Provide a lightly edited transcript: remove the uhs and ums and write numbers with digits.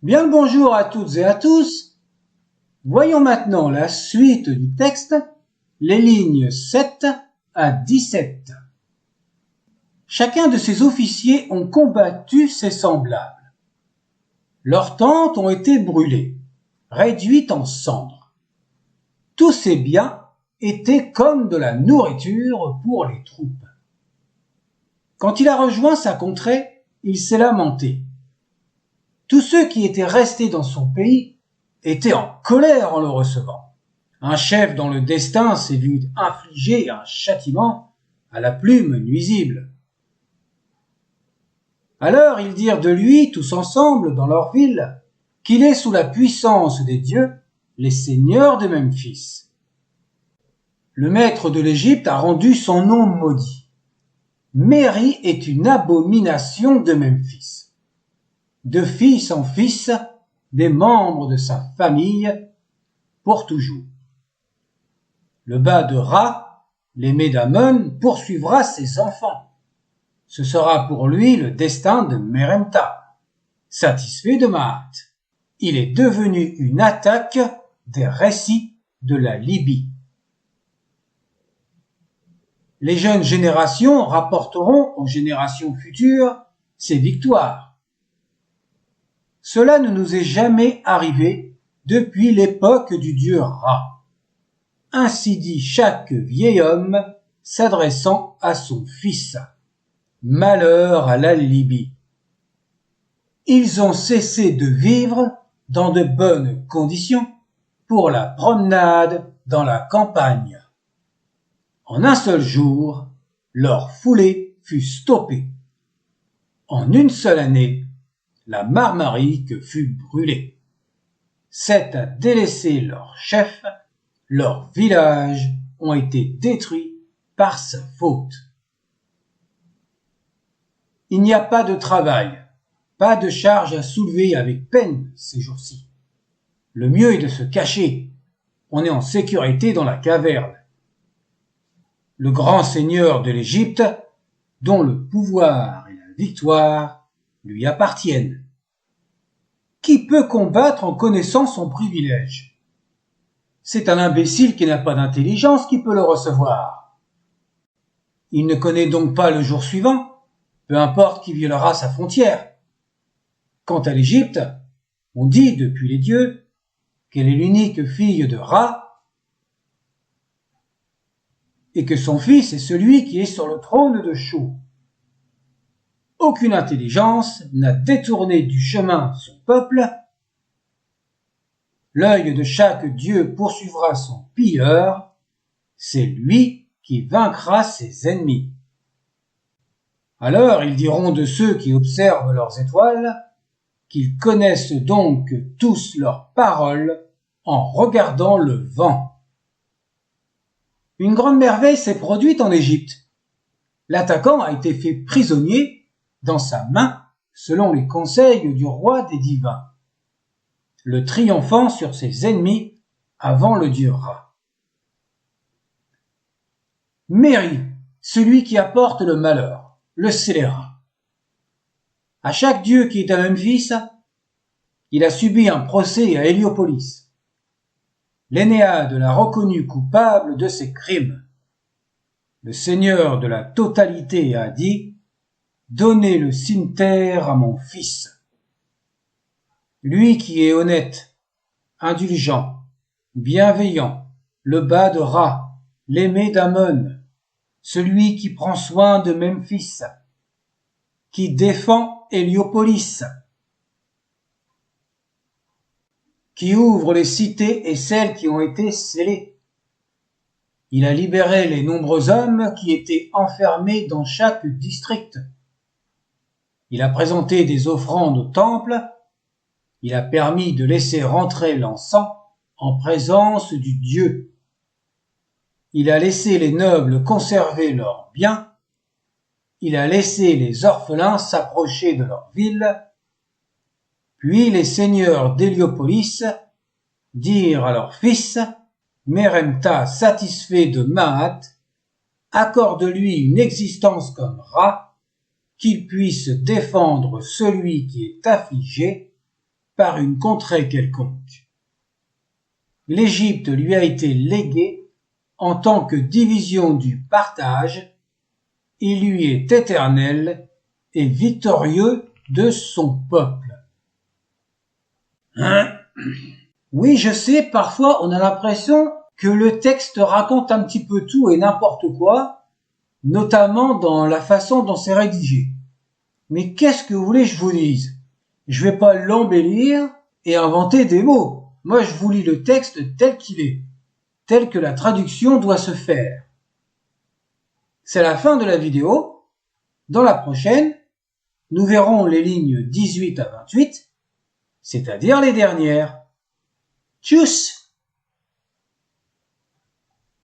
Bien le bonjour à toutes et à tous. Voyons maintenant la suite du texte, les lignes 7 à 17. Chacun de ces officiers ont combattu ses semblables. Leurs tentes ont été brûlées, réduites en cendres. Tous ces biens étaient comme de la nourriture pour les troupes. Quand il a rejoint sa contrée, il s'est lamenté. Tous ceux qui étaient restés dans son pays étaient en colère en le recevant. Un chef dont le destin s'est vu infliger un châtiment à la plume nuisible. Alors ils dirent de lui, tous ensemble, dans leur ville, qu'il est sous la puissance des dieux, les seigneurs de Memphis. Le maître de l'Égypte a rendu son nom maudit. Méri est une abomination de Memphis. De fils en fils, des membres de sa famille, pour toujours. Le bas de Ra, l'aimé d'Amon, poursuivra ses enfants. Ce sera pour lui le destin de Meremta, satisfait de Mahat. Il est devenu une attaque des récits de la Libye. Les jeunes générations rapporteront aux générations futures ses victoires. Cela ne nous est jamais arrivé depuis l'époque du dieu Ra. Ainsi dit chaque vieil homme s'adressant à son fils. Malheur à la Libye. Ils ont cessé de vivre dans de bonnes conditions pour la promenade dans la campagne. En un seul jour, leur foulée fut stoppée. En une seule année, la Marmarique fut brûlée. C'est à délaisser leur chef, leurs villages ont été détruits par sa faute. Il n'y a pas de travail, pas de charge à soulever avec peine ces jours-ci. Le mieux est de se cacher, on est en sécurité dans la caverne. Le grand seigneur de l'Égypte, dont le pouvoir et la victoire lui appartiennent. Qui peut combattre en connaissant son privilège? C'est un imbécile qui n'a pas d'intelligence qui peut le recevoir. Il ne connaît donc pas le jour suivant, peu importe qui violera sa frontière. Quant à l'Égypte, on dit depuis les dieux qu'elle est l'unique fille de Ra et que son fils est celui qui est sur le trône de Chou. Aucune intelligence n'a détourné du chemin son peuple. L'œil de chaque dieu poursuivra son pilleur. C'est lui qui vaincra ses ennemis. Alors ils diront de ceux qui observent leurs étoiles qu'ils connaissent donc tous leurs paroles en regardant le vent. Une grande merveille s'est produite en Égypte. L'attaquant a été fait prisonnier dans sa main, selon les conseils du roi des divins, le triomphant sur ses ennemis avant le dieu Ra. Méri, celui qui apporte le malheur, le scélérat. À chaque dieu qui est à Memphis, il a subi un procès à Héliopolis. L'Énéade l'a reconnu coupable de ses crimes. Le seigneur de la totalité a dit: donnez le cimeterre à mon fils. Lui qui est honnête, indulgent, bienveillant, le bas de Ra, l'aimé d'Amon, celui qui prend soin de Memphis, qui défend Héliopolis, qui ouvre les cités et celles qui ont été scellées. Il a libéré les nombreux hommes qui étaient enfermés dans chaque district. Il a présenté des offrandes au temple, il a permis de laisser rentrer l'encens en présence du Dieu. Il a laissé les nobles conserver leurs biens, il a laissé les orphelins s'approcher de leur ville, puis les seigneurs d'Héliopolis dirent à leur fils: Meremta, satisfait de Mahat, accorde-lui une existence comme Ra, qu'il puisse défendre celui qui est affligé par une contrée quelconque. L'Égypte lui a été léguée en tant que division du partage, il lui est éternel et victorieux de son peuple. Oui, je sais, parfois on a l'impression que le texte raconte un petit peu tout et n'importe quoi, notamment dans la façon dont c'est rédigé. Mais qu'est-ce que vous voulez que je vous dise? Je vais pas l'embellir et inventer des mots. Moi, je vous lis le texte tel qu'il est, tel que la traduction doit se faire. C'est la fin de la vidéo. Dans la prochaine, nous verrons les lignes 18 à 28, c'est-à-dire les dernières. Tchuss!